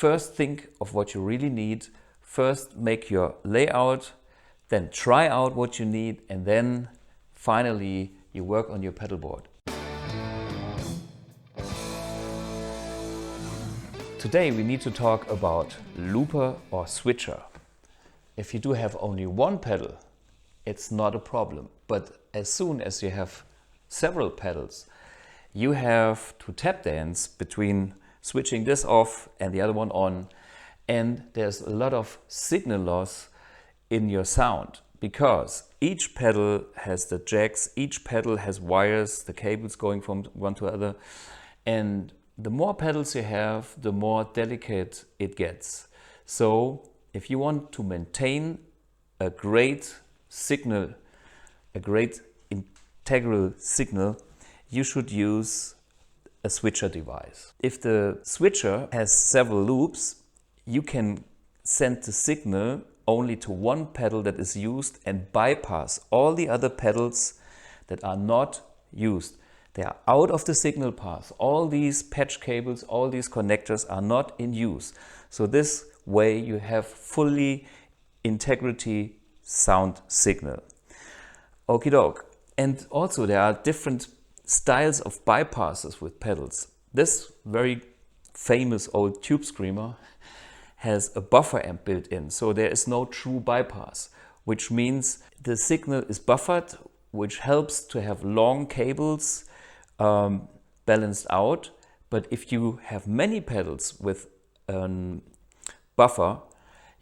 first think of what you really need, first make your layout, then try out what you need, and then finally you work on your pedalboard. Today we need to talk about looper or switcher. If you do have only one pedal, it's not a problem. But as soon as you have several pedals, you have to tap dance between switching this off and the other one on. And there's a lot of signal loss in your sound because each pedal has the jacks, each pedal has wires, the cables going from one to the other. And the more pedals you have, the more delicate it gets. So if you want to maintain a great signal, a great integral signal, you should use a switcher device. If the switcher has several loops, you can send the signal only to one pedal that is used and bypass all the other pedals that are not used. They are out of the signal path. All these patch cables, all these connectors are not in use. So this way you have fully integrity sound signal. Okie doke. And also there are different styles of bypasses with pedals. This very famous old tube screamer has a buffer amp built in. So there is no true bypass, which means the signal is buffered, which helps to have long cables balanced out. But if you have many pedals with a buffer,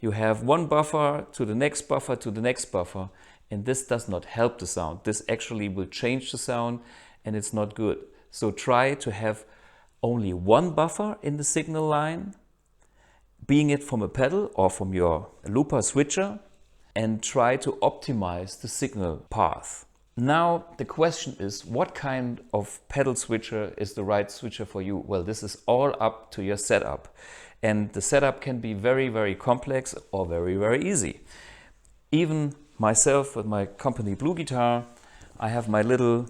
you have one buffer to the next buffer to the next buffer, and this does not help the sound. This actually will change the sound and it's not good. So try to have only one buffer in the signal line, being it from a pedal or from your looper switcher, and try to optimize the signal path. Now the question is, what kind of pedal switcher is the right switcher for you? Well, this is all up to your setup. And the setup can be very, very complex or very, very easy. Even myself with my company Blue Guitar, I have my little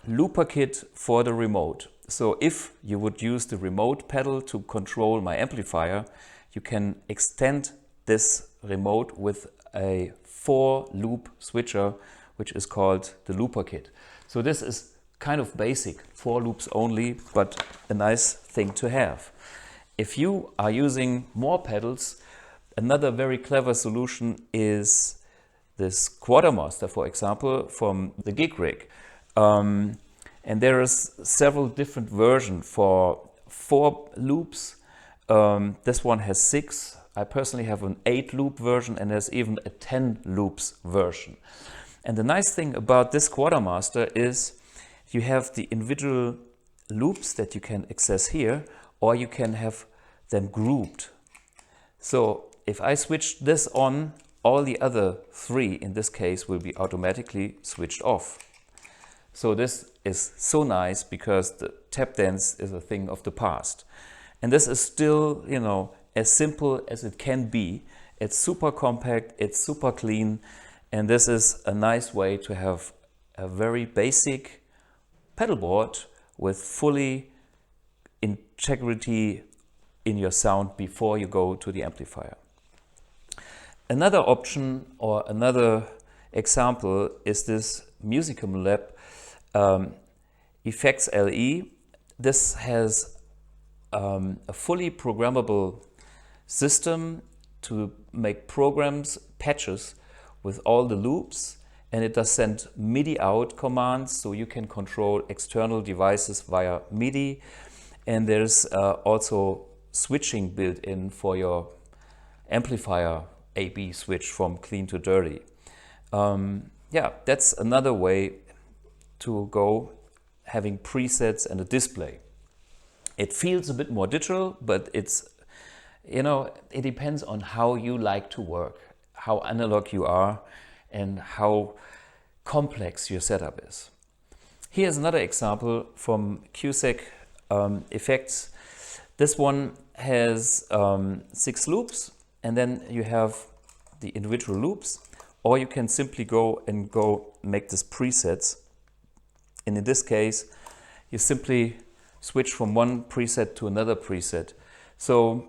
looper kit for the remote. So if you would use the remote pedal to control my amplifier, you can extend this remote with a 4-loop switcher, which is called the looper kit. So this is kind of basic, 4 loops only, but a nice thing to have. If you are using more pedals, another very clever solution is this Quartermaster, for example, from the gig rig. And there is several different versions for 4 loops. This one has 6. I personally have an 8-loop version, and there's even a 10 loops version. And the nice thing about this Quartermaster is you have the individual loops that you can access here, or you can have them grouped. So if I switch this on, all the other 3 in this case will be automatically switched off. So this is so nice because the tap dance is a thing of the past. And this is still, you know, as simple as it can be. It's super compact, it's super clean, and this is a nice way to have a very basic pedalboard with fully integrity in your sound before you go to the amplifier. Another option or another example is this Music Amulet Effects LE. This has a fully programmable system to make programs, patches with all the loops, and it does send MIDI out commands, so you can control external devices via MIDI, and there's also switching built in for your amplifier AB switch from clean to dirty. Yeah, that's another way to go, having presets and a display. It feels a bit more digital, but it's, you know, it depends on how you like to work, how analog you are, and how complex your setup is. Here's another example from Cusick Effects. This one has 6 loops, and then you have the individual loops, or you can simply go make this presets. And in this case, you simply switch from one preset to another preset. So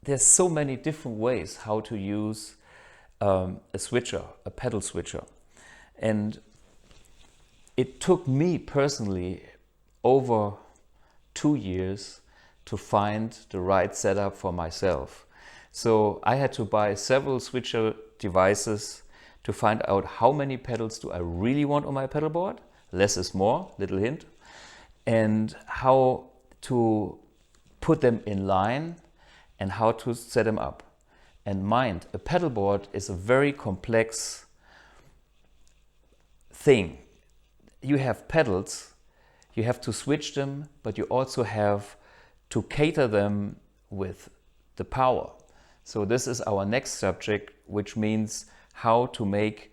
there's so many different ways how to use a switcher, a pedal switcher. And it took me personally over 2 years to find the right setup for myself. So I had to buy several switcher devices to find out how many pedals do I really want on my pedalboard. Less is more, little hint. And how to put them in line and how to set them up. And mind, a pedalboard is a very complex thing. You have pedals, you have to switch them, but you also have to cater them with the power. So this is our next subject, which means how to make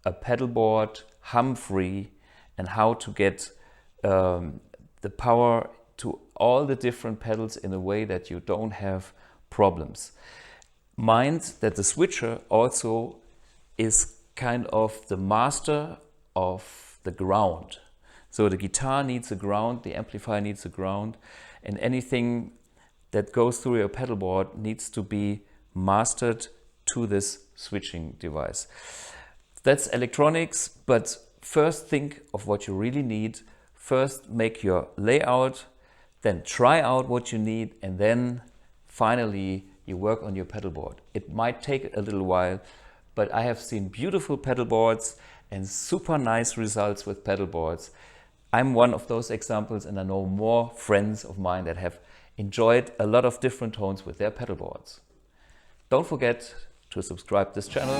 a pedalboard hum-free and how to get the power to all the different pedals in a way that you don't have problems. Mind that the switcher also is kind of the master of the ground. So the guitar needs a ground, the amplifier needs a ground, and anything that goes through your pedalboard needs to be mastered to this switching device. That's electronics, but first think of what you really need. First make your layout, then try out what you need, and then finally you work on your pedalboard. It might take a little while, but I have seen beautiful pedalboards and super nice results with pedalboards. I'm one of those examples, and I know more friends of mine that have enjoyed a lot of different tones with their pedalboards. Don't forget to subscribe to this channel.